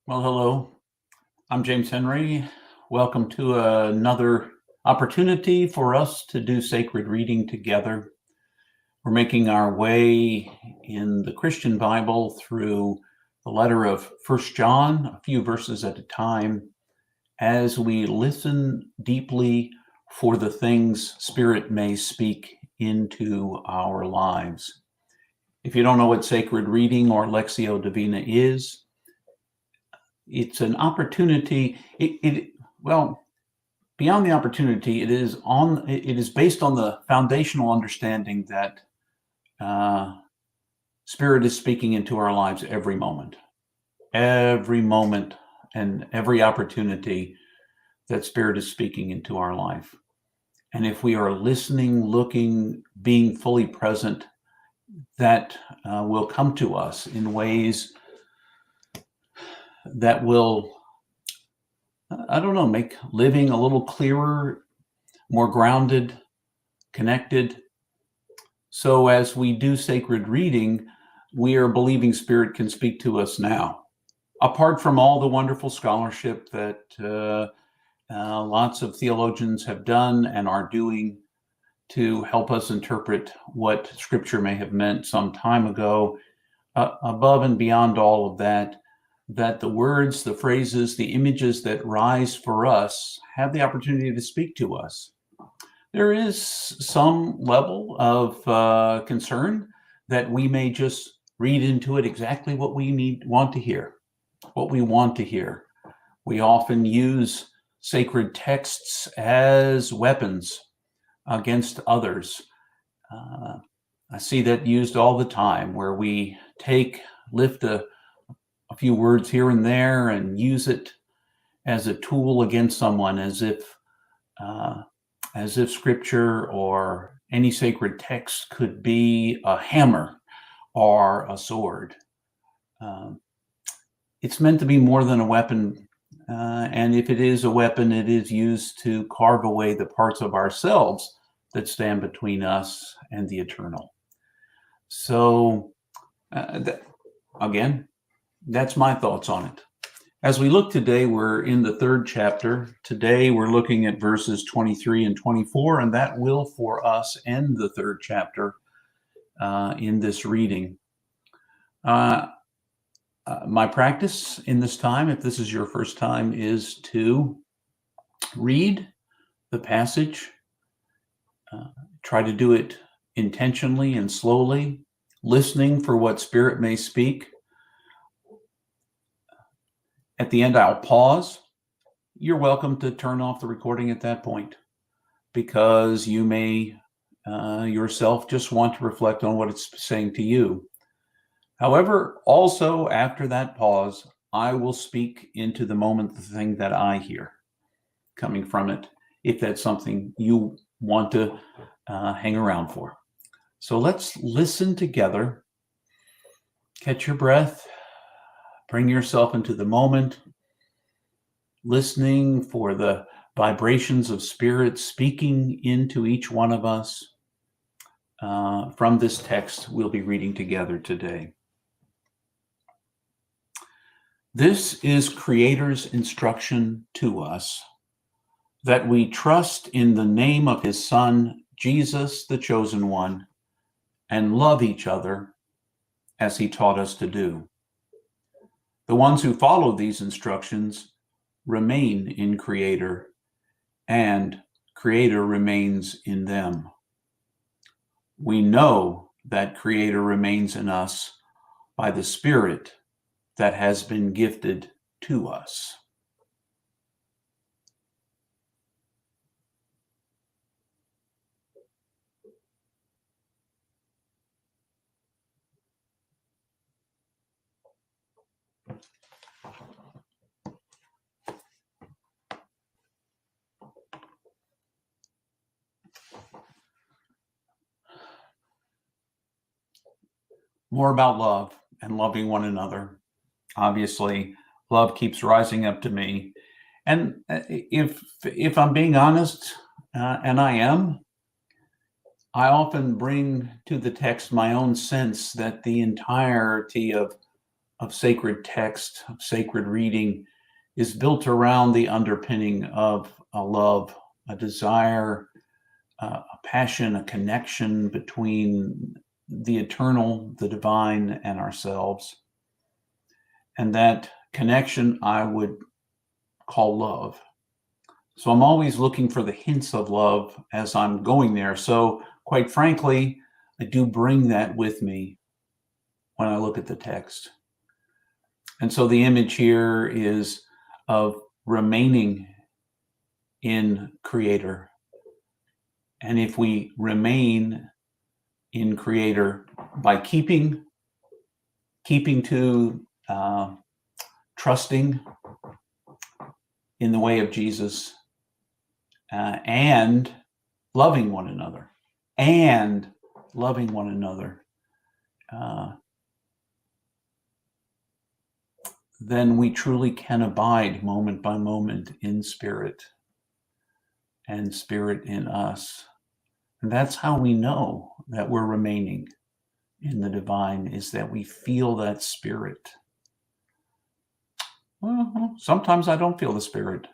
Well, hello. I'm James Henry. Welcome to another opportunity for us to do sacred reading together. We're making our way in the Christian Bible through the letter of First John, a few verses at a time, as we listen deeply for the things Spirit may speak into our lives. If you don't know what sacred reading or Lectio Divina is, it's an opportunity. Beyond the opportunity, it is based on the foundational understanding that uh, Spirit is speaking into our lives every moment, and every opportunity that Spirit is speaking into our life. And if we are listening, looking, being fully present, that will come to us in ways that will, I don't know, make living a little clearer, more grounded, connected. So as we do sacred reading, we are believing Spirit can speak to us now. Apart from all the wonderful scholarship that lots of theologians have done and are doing to help us interpret what Scripture may have meant some time ago, above and beyond all of that, that the words, the phrases, the images that rise for us have the opportunity to speak to us. There is some level of concern that we may just read into it exactly what we want to hear, what we want to hear. We often use sacred texts as weapons against others. I see that used all the time, where we lift a few words here and there and use it as a tool against someone, as if Scripture or any sacred text could be a hammer or a sword. It's meant to be more than a weapon, and if it is a weapon, it is used to carve away the parts of ourselves that stand between us and the eternal. So, again, that's my thoughts on it. As we look today, we're in the third chapter. Today, we're looking at verses 23 and 24, and that will, for us, end the third chapter in this reading. My practice in this time, if this is your first time, is to read the passage, try to do it intentionally and slowly, listening for what Spirit may speak. At the end, I'll pause. You're welcome to turn off the recording at that point, because you may yourself just want to reflect on what it's saying to you. However, also after that pause, I will speak into the moment, the thing that I hear coming from it, if that's something you want to hang around for. So let's listen together. Catch your breath. Bring yourself into the moment, listening for the vibrations of Spirit speaking into each one of us from this text we'll be reading together today. This is Creator's instruction to us, that we trust in the name of His Son, Jesus, the Chosen One, and love each other as He taught us to do. The ones who follow these instructions remain in Creator, and Creator remains in them. We know that Creator remains in us by the Spirit that has been gifted to us. More about love and loving one another. Obviously, love keeps rising up to me. And if I'm being honest, and I am, I often bring to the text my own sense that the entirety of of sacred text, of sacred reading, is built around the underpinning of a love, a desire, a passion, a connection between the eternal, the divine, and ourselves. And that connection I would call love. So I'm always looking for the hints of love as I'm going there. So quite frankly, I do bring that with me when I look at the text. And so the image here is of remaining in Creator. And if we remain in Creator by keeping to trusting in the way of Jesus, and loving one another, then we truly can abide moment by moment in Spirit, and Spirit in us. And that's how we know that we're remaining in the divine, is that we feel that Spirit. Well, sometimes I don't feel the Spirit,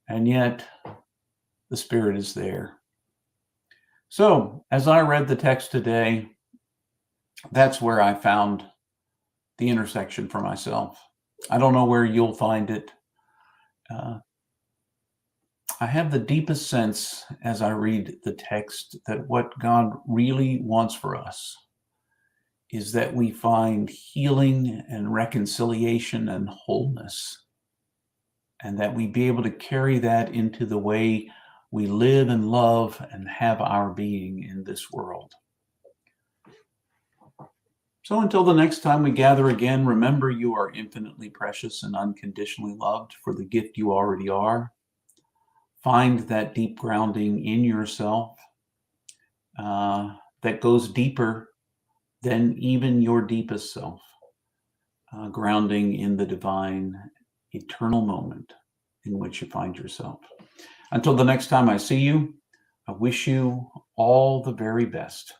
and yet the Spirit is there. So as I read the text today, that's where I found the intersection for myself. I don't know where you'll find it. I have the deepest sense as I read the text that what God really wants for us is that we find healing and reconciliation and wholeness, and that we be able to carry that into the way we live and love and have our being in this world. So until the next time we gather again, remember you are infinitely precious and unconditionally loved for the gift you already are. Find that deep grounding in yourself that goes deeper than even your deepest self, grounding in the divine, eternal moment in which you find yourself. Until the next time I see you, I wish you all the very best.